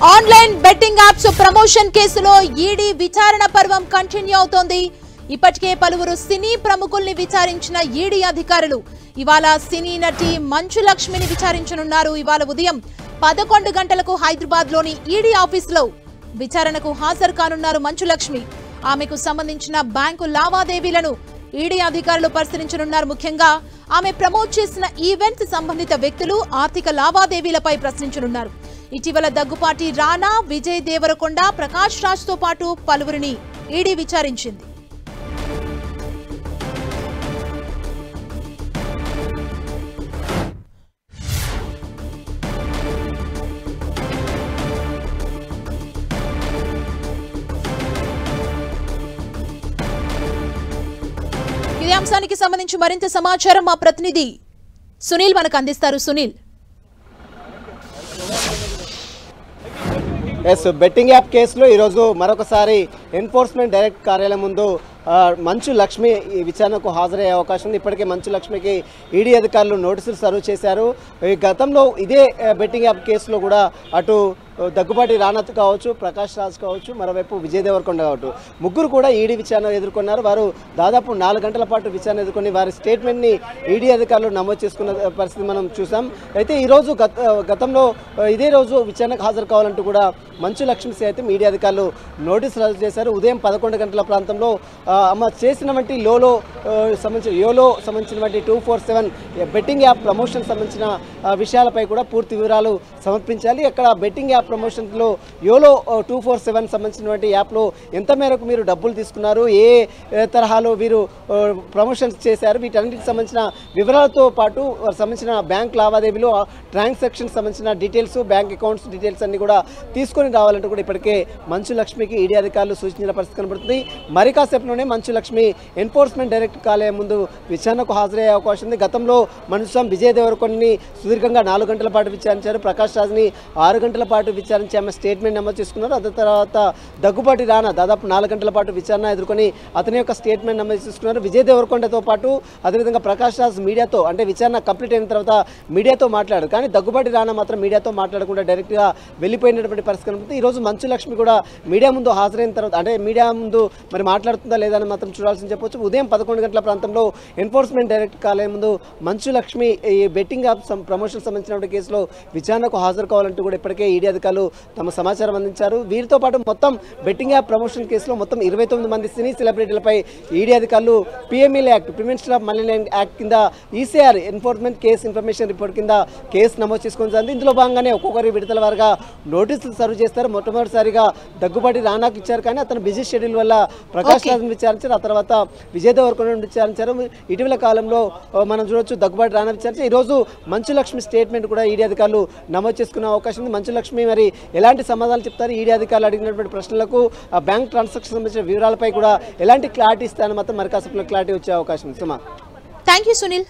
Online betting apps promotion కేసులో ED విచారణ పర్వం కంటిన్యూ అవుతోంది. ఇప్పటికే పలువురు సినీ ప్రముఖుల్ని విచారించిన ఈడీ అధికారులు ఇవాళ సినీ నటి మంచు లక్ష్మిని విచారించనున్నారు. ఇవాళ ఉదయం 11 గంటలకు హైదరాబాద్ లోని ఈడీ ఆఫీసులో విచారణకు హాజరు కానున్నారు మంచు లక్ష్మి. ఆమెకు సంబంధించిన బ్యాంకు లావాదేవీలను ఈడీ అధికారులు పరిశీలించనున్నారు. ముఖ్యంగా ఆమె ప్రమోట్ చేసిన ఈవెంట్స్ సంబంధిత వ్యక్తులు ఆర్థిక లావాదేవీలపై ప్రశ్నించనున్నారు. ఇటీవల దగ్గుపాటి రానా, విజయ్ దేవరకొండ, ప్రకాష్ రాజ్ తో పాటు పలువురిని ఈడీ విచారించింది. ఇదే అంశానికి సంబంధించి మరింత సమాచారం మా ప్రతినిధి సునీల్ మనకు అందిస్తారు. సునీల్, బెట్టింగ్ యాప్ కేసులో ఈరోజు మరొకసారి ఎన్ఫోర్స్మెంట్ డైరెక్టర్ కార్యాలయం ముందు మంచు లక్ష్మి ఈ విచారణకు హాజరయ్యే అవకాశం ఉంది. ఇప్పటికే మంచు లక్ష్మికి ఈడీ అధికారులు నోటీసులు సర్వ్ చేశారు. ఈ గతంలో ఇదే బెట్టింగ్ యాప్ కేసులో కూడా అటు దగ్గుపాటి రానా కావచ్చు, ప్రకాష్ రాజ్ కావచ్చు, మరోవైపు విజయ్ దేవరకొండ కావచ్చు, ముగ్గురు కూడా ఈడీ విచారణ ఎదుర్కొన్నారు. వారు దాదాపు 4 గంటల పాటు విచారణ ఎదుర్కొని వారి స్టేట్మెంట్ని ఈడీ అధికారులు నమోదు చేసుకున్న పరిస్థితి మనం చూసాం. అయితే ఈరోజు గతంలో ఇదే రోజు విచారణకు హాజరు కావాలంటూ కూడా మంచు లక్ష్మి సైతం ఈడీ అధికారులు నోటీసులు రద్దు చేశారు. ఉదయం 11 గంటల ప్రాంతంలో చేసినటువంటి యోలో సంబంధించినటువంటి 247 బెట్టింగ్ యాప్ ప్రమోషన్ సంబంధించిన విషయాలపై కూడా పూర్తి వివరాలు సమర్పించాలి. అక్కడ బెట్టింగ్ యాప్ ప్రమోషన్లో యోలో 247 సంబంధించినటువంటి యాప్లో ఎంత మేరకు మీరు డబ్బులు తీసుకున్నారు, ఏ తరహాలో వీరు ప్రమోషన్స్ చేశారు, వీటన్నిటికి సంబంధించిన వివరాలతో పాటు సంబంధించిన బ్యాంక్ లావాదేవీలు, ట్రాన్సాక్షన్ సంబంధించిన డీటెయిల్స్, బ్యాంక్ అకౌంట్స్ డీటెయిల్స్ అన్ని కూడా తీసుకొని రావాలంటూ కూడా ఇప్పటికే మంచు లక్ష్మికి ఈడీ అధికారులు సూచించిన పరిస్థితి కనబడుతుంది. మరి కాసేపులోనే మంచు లక్ష్మి ఎన్ఫోర్స్మెంట్ డైరెక్టర్ కార్యాలయం ముందు విచారణకు హాజరయ్యే అవకాశం ఉంది. గతంలో మనం విజయ్ దేవరకొండని సుదీర్ఘంగా 4 గంటల పాటు విచారించారు. ప్రకాష్ రాజ్ని 6 గంటల పాటు విచారించి ఆమె స్టేట్మెంట్ నమోదు చేసుకున్నారు. అదే తర్వాత దగ్గుపాటి రానా దాదాపు 4 గంటల పాటు విచారణ ఎదుర్కొని అతని యొక్క స్టేట్మెంట్ నమోదు చేసుకున్నారు. విజయ్ దేవరకొండతో పాటు అదేవిధంగా ప్రకాష్ రాజ్ మీడియాతో, అంటే విచారణ కంప్లీట్ అయిన తర్వాత మీడియాతో మాట్లాడారు. కానీ దగ్గుపాటి రానా మాత్రం మీడియాతో మాట్లాడకుండా డైరెక్ట్గా వెళ్ళిపోయినటువంటి పరిస్థితి కనబడుతుంది. ఈరోజు మంచు లక్ష్మి కూడా మీడియా ముందు హాజరైన తర్వాత, అంటే మీడియా ముందు మరి మాట్లాడుతుందా లేదని మాత్రం చూడాల్సింది చెప్పొచ్చు. ఉదయం 11 గంటల ప్రాంతంలో ఎన్ఫోర్స్మెంట్ డైరెక్టర్ కార్యాలయం ముందు మంచు లక్ష్మి ఈ బెట్టింగ్ యాప్ ప్రమోషన్ సంబంధించిన కేసులో విచారణకు హాజరు కావాలంటూ కూడా ఇప్పటికే ఈడీ అధికారులు తమ సమాచారం అందించారు. వీరితో పాటు మొత్తం బెట్టింగ్ యాప్ ప్రమోషన్ కేసులో మొత్తం 29 మంది సినీ సెలబ్రిటీలపై ఈడీ అధికారులు PMLA act, prevention of money laundering act కింద ఈసీఆర్ ఎన్ఫోర్స్మెంట్ కేసు ఇన్ఫర్మేషన్ రిపోర్ట్ కింద కేసు నమోదు చేసుకుని జరిగింది. ఇందులో భాగంగానే ఒక్కొక్కరి విడతల వారుగా నోటీసులు సర్వ్ చేస్తారు. మొట్టమొదటిసారిగా దగ్గుపాటి రానాకు ఇచ్చారు, కానీ అతను బిజీ షెడ్యూల్ వల్ల ప్రకాష్ రాజ్ని విచారించారు. ఆ తర్వాత విజయ్ దేవరకొండను విచారించారు. ఇటీవల కాలంలో మనం చూడొచ్చు దగ్గుబాటి రానా విచారించారు. ఈరోజు మంచు లక్ష్మి స్టేట్మెంట్ కూడా ఈడీ అధికారులు నమోదు చేసుకునే అవకాశం ఉంది. మంచు లక్ష్మి మరి ఎలాంటి సమాధానాలు చెప్తారు, ఈడీ అధికారులు అడిగినటువంటి ప్రశ్నలకు బ్యాంక్ ట్రాన్సాక్షన్ సంబంధించిన వివరాలపై కూడా ఎలాంటి క్లారిటీ ఇస్తారని మాత్రం మరి కాసేపులో క్లారిటీ వచ్చే అవకాశం ఉంది. Thank you Sunil.